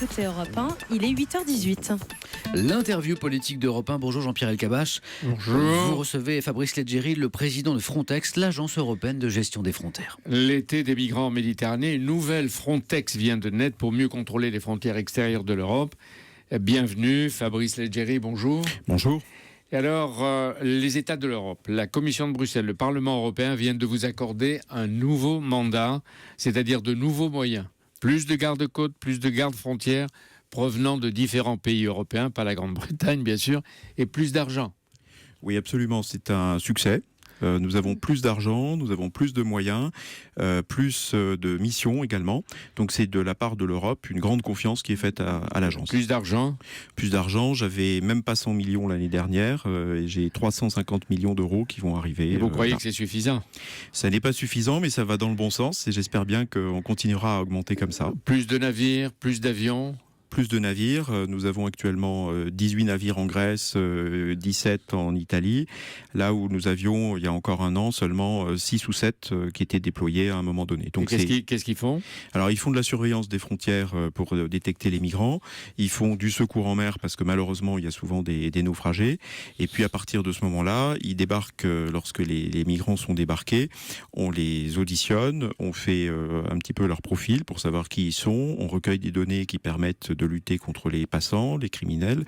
écoutez Europe 1, il est 8h18. L'interview politique d'Europe 1. Bonjour Jean-Pierre Elkabbach. Bonjour. Vous recevez Fabrice Leggeri, le président de Frontex, l'agence européenne de gestion des frontières. L'été des migrants en Méditerranée, une nouvelle Frontex vient de naître pour mieux contrôler les frontières extérieures de l'Europe. Bienvenue Fabrice Leggeri, bonjour. Bonjour. Et alors, les États de l'Europe, la Commission de Bruxelles, le Parlement européen viennent de vous accorder un nouveau mandat, c'est-à-dire de nouveaux moyens. Plus de gardes-côtes, plus de gardes-frontières provenant de différents pays européens, pas la Grande-Bretagne bien sûr, et plus d'argent. Oui, absolument, c'est un succès. Nous avons plus d'argent, nous avons plus de moyens, plus de missions également. Donc c'est de la part de l'Europe une grande confiance qui est faite à l'agence. Plus d'argent ? Plus d'argent, j'avais même pas 100 millions l'année dernière et j'ai 350 millions d'euros qui vont arriver. Et vous croyez là. que c'est suffisant ? Ça n'est pas suffisant, mais ça va dans le bon sens et j'espère bien qu'on continuera à augmenter comme ça. Plus de navires, plus d'avions ? Plus de navires. Nous avons actuellement 18 navires en Grèce, 17 en Italie, là où nous avions, il y a encore un an, seulement 6 ou 7 qui étaient déployés à un moment donné. Donc qu'est-ce qu'ils font ? Alors, ils font de la surveillance des frontières pour détecter les migrants. Ils font du secours en mer parce que malheureusement, il y a souvent des naufragés. Et puis, à partir de ce moment-là, ils débarquent lorsque les migrants sont débarqués. On les auditionne, on fait un petit peu leur profil pour savoir qui ils sont. On recueille des données qui permettent de lutter contre les passants, les criminels,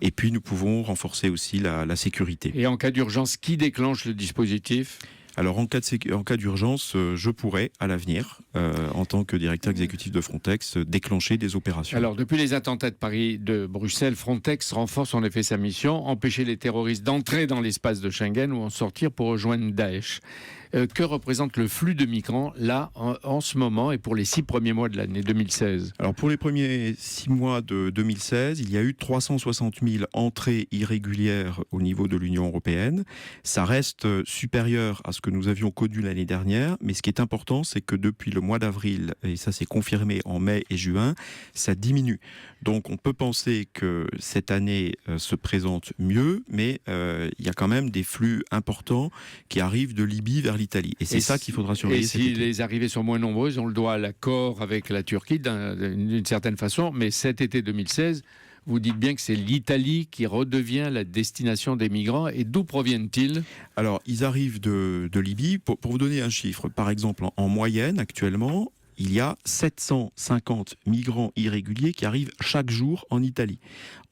et puis nous pouvons renforcer aussi la sécurité. Et en cas d'urgence, qui déclenche le dispositif ? Alors en cas d'urgence, je pourrais à l'avenir, en tant que directeur exécutif de Frontex, déclencher des opérations. Alors depuis les attentats de Paris, de Bruxelles, Frontex renforce en effet sa mission, empêcher les terroristes d'entrer dans l'espace de Schengen ou en sortir pour rejoindre Daesh. Que représente le flux de migrants là en ce moment et pour les 6 premiers mois de l'année 2016 ? Alors pour les premiers 6 mois de 2016, il y a eu 360 000 entrées irrégulières au niveau de l'Union européenne. Ça reste supérieur à ce que nous avions connu l'année dernière, mais ce qui est important, c'est que depuis le mois d'avril, et ça s'est confirmé en mai et juin, ça diminue. Donc on peut penser que cette année se présente mieux, mais il y a quand même des flux importants qui arrivent de Libye vers l'Italie. Et c'est ça qu'il faudra surveiller. Et si les arrivées sont moins nombreuses, on le doit à l'accord avec la Turquie d'une certaine façon, mais cet été 2016, vous dites bien que c'est l'Italie qui redevient la destination des migrants. Et d'où proviennent-ils ? Alors, ils arrivent de Libye. Pour vous donner un chiffre, par exemple, en moyenne, actuellement, il y a 750 migrants irréguliers qui arrivent chaque jour en Italie.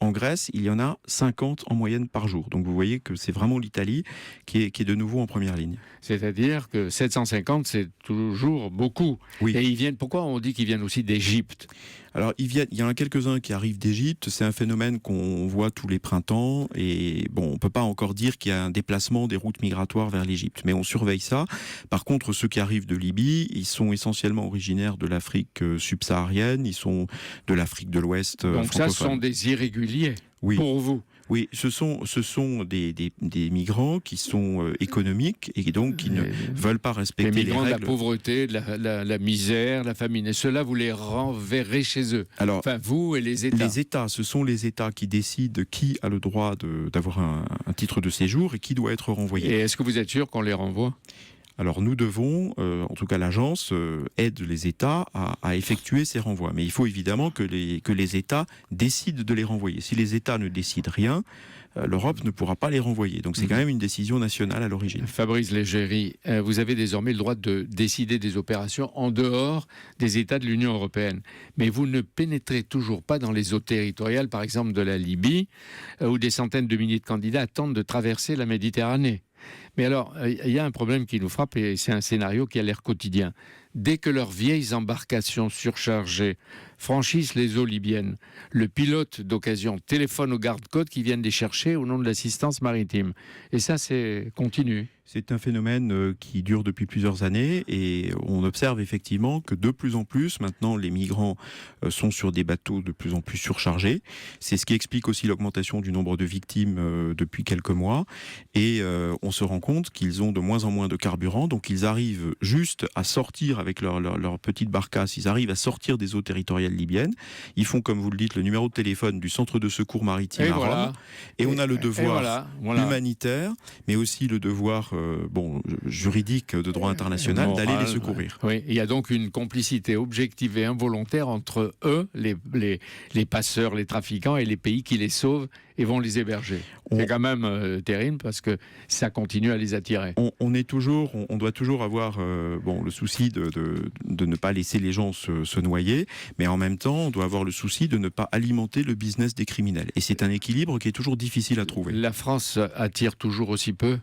En Grèce, il y en a 50 en moyenne par jour. Donc vous voyez que c'est vraiment l'Italie qui est de nouveau en première ligne. C'est-à-dire que 750, c'est toujours beaucoup. Oui. Et ils viennent. Pourquoi on dit qu'ils viennent aussi d'Égypte ? Alors, il y en a quelques-uns qui arrivent d'Égypte. C'est un phénomène qu'on voit tous les printemps. Et bon, on peut pas encore dire qu'il y a un déplacement des routes migratoires vers l'Égypte. Mais on surveille ça. Par contre, ceux qui arrivent de Libye, ils sont essentiellement originaires de l'Afrique subsaharienne. Ils sont de l'Afrique de l'Ouest Donc francophone. ça, ce sont des irréguliers Oui. pour vous. Oui, ce sont des migrants qui sont économiques et donc qui ne veulent pas respecter les migrants les de règles. la pauvreté, de la misère, la famine. Et ceux-là, vous les renverrez chez eux. Alors, enfin, vous et les États. Les États, ce sont les États qui décident qui a le droit d'avoir un titre de séjour et qui doit être renvoyé. Et est-ce que vous êtes sûr qu'on les renvoie ? Alors nous devons, en tout cas l'agence, aide les États à effectuer ces renvois. Mais il faut évidemment que les États décident de les renvoyer. Si les États ne décident rien, l'Europe ne pourra pas les renvoyer. Donc c'est quand même une décision nationale à l'origine. Fabrice Leggeri, vous avez désormais le droit de décider des opérations en dehors des États de l'Union européenne. Mais vous ne pénétrez toujours pas dans les eaux territoriales, par exemple de la Libye, où des centaines de milliers de candidats attendent de traverser la Méditerranée. Mais alors, il y a un problème qui nous frappe et c'est un scénario qui a l'air quotidien. Dès que leurs vieilles embarcations surchargées franchissent les eaux libyennes, le pilote d'occasion téléphone aux gardes-côtes qui viennent les chercher au nom de l'assistance maritime. Et ça, c'est continu. C'est un phénomène qui dure depuis plusieurs années et on observe effectivement que de plus en plus, maintenant, les migrants sont sur des bateaux de plus en plus surchargés. C'est ce qui explique aussi l'augmentation du nombre de victimes depuis quelques mois. Et on se rend compte qu'ils ont de moins en moins de carburant, donc ils arrivent juste à sortir avec leur petite barcasse, ils arrivent à sortir des eaux territoriales libyennes. Ils font, comme vous le dites, le numéro de téléphone du centre de secours maritime à Rome. Et on a le devoir humanitaire, mais aussi le devoir juridique de droit international Moral, d'aller les secourir. Oui, il y a donc une complicité objective et involontaire entre eux, les passeurs, les trafiquants, et les pays qui les sauvent et vont les héberger. C'est quand même terrible parce que ça continue à les attirer. On doit toujours avoir le souci de ne pas laisser les gens se noyer, mais en même temps, on doit avoir le souci de ne pas alimenter le business des criminels. Et c'est un équilibre qui est toujours difficile à trouver. La France attire toujours aussi peu.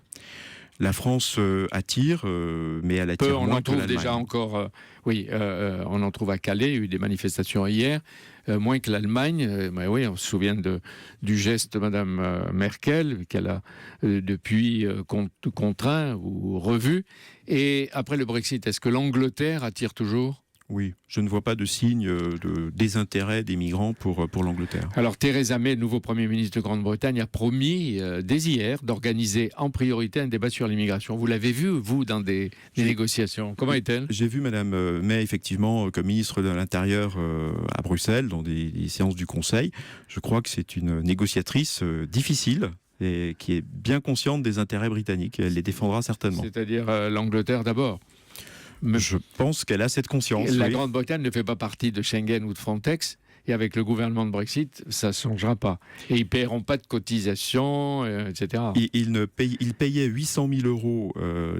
La France attire, mais elle attire Peu, on moins en que trouve l'Allemagne. déjà encore. On en trouve à Calais. Il y a eu des manifestations hier, moins que l'Allemagne. Mais oui, on se souvient du geste de Mme Merkel qu'elle a depuis contraint ou revu. Et après le Brexit, est-ce que l'Angleterre attire toujours ? Oui, je ne vois pas de signe de désintérêt des migrants pour l'Angleterre. Alors Theresa May, nouveau Premier ministre de Grande-Bretagne, a promis dès hier d'organiser en priorité un débat sur l'immigration. Vous l'avez vu, vous, dans des négociations. Comment est-elle ? J'ai vu Mme May, effectivement, comme ministre de l'Intérieur à Bruxelles, dans des séances du Conseil. Je crois que c'est une négociatrice difficile et qui est bien consciente des intérêts britanniques. Elle les défendra certainement. C'est-à-dire l'Angleterre d'abord. Je pense qu'elle a cette conscience. La oui. Grande-Bretagne ne fait pas partie de Schengen ou de Frontex. Et avec le gouvernement de Brexit, ça ne changera pas. Et ils ne paieront pas de cotisations, etc. Ils payaient 800 000 euros,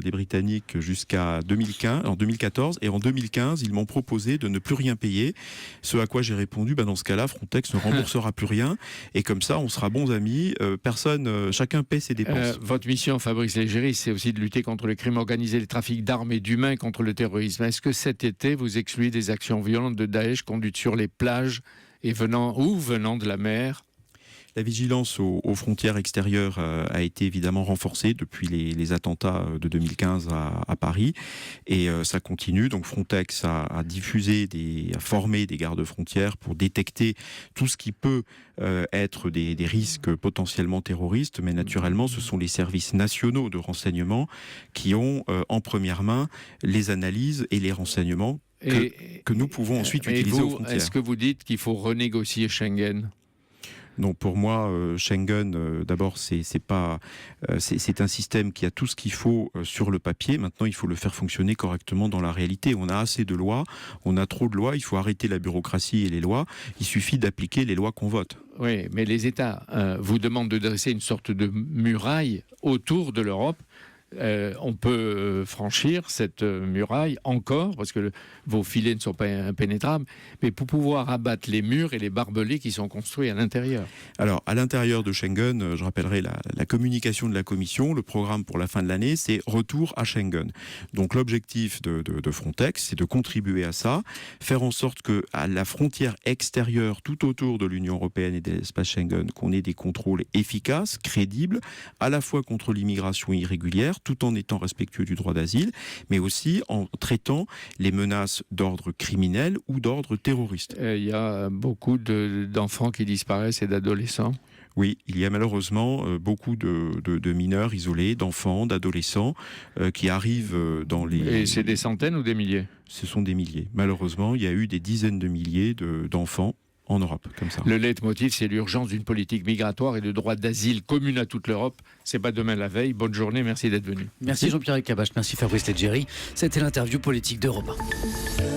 les Britanniques, jusqu'à 2014. Et en 2015, ils m'ont proposé de ne plus rien payer. Ce à quoi j'ai répondu, dans ce cas-là, Frontex ne remboursera plus rien. Et comme ça, on sera bons amis. Chacun paie ses dépenses. Votre mission, Fabrice Légéry, c'est aussi de lutter contre les crimes organisés, les trafics d'armes et d'humains, contre le terrorisme. Est-ce que cet été, vous excluez des actions violentes de Daesh conduites sur les plages et venant de la mer ? La vigilance aux frontières extérieures a été évidemment renforcée depuis les attentats de 2015 à Paris, et ça continue. Donc Frontex a formé des gardes-frontières pour détecter tout ce qui peut être des risques potentiellement terroristes, mais naturellement ce sont les services nationaux de renseignement qui ont en première main les analyses et les renseignements que nous pouvons ensuite utiliser aux frontières. Est-ce que vous dites qu'il faut renégocier Schengen ? Non, pour moi, Schengen, d'abord, c'est un système qui a tout ce qu'il faut sur le papier. Maintenant, il faut le faire fonctionner correctement dans la réalité. On a assez de lois, on a trop de lois. Il faut arrêter la bureaucratie et les lois. Il suffit d'appliquer les lois qu'on vote. Oui, mais les États vous demandent de dresser une sorte de muraille autour de l'Europe. On peut franchir cette muraille encore, parce que vos filets ne sont pas impénétrables, mais pour pouvoir abattre les murs et les barbelés qui sont construits à l'intérieur. Alors, à l'intérieur de Schengen, je rappellerai la communication de la Commission, le programme pour la fin de l'année, c'est retour à Schengen. Donc l'objectif de Frontex, c'est de contribuer à ça, faire en sorte qu'à la frontière extérieure, tout autour de l'Union européenne et de l'espace Schengen, qu'on ait des contrôles efficaces, crédibles, à la fois contre l'immigration irrégulière, tout en étant respectueux du droit d'asile, mais aussi en traitant les menaces d'ordre criminel ou d'ordre terroriste. Il y a beaucoup d'enfants qui disparaissent et d'adolescents. Oui, il y a malheureusement beaucoup de mineurs isolés, d'enfants, d'adolescents qui arrivent dans les... Et c'est des centaines ou des milliers ? Ce sont des milliers. Malheureusement, il y a eu des dizaines de milliers d'enfants en Europe, comme ça. Le leitmotiv, c'est l'urgence d'une politique migratoire et de droit d'asile commune à toute l'Europe. C'est pas demain la veille. Bonne journée, merci d'être venu. Merci Jean-Pierre Elkabbach, merci Fabrice Légéry. C'était l'interview politique d'Europe 1.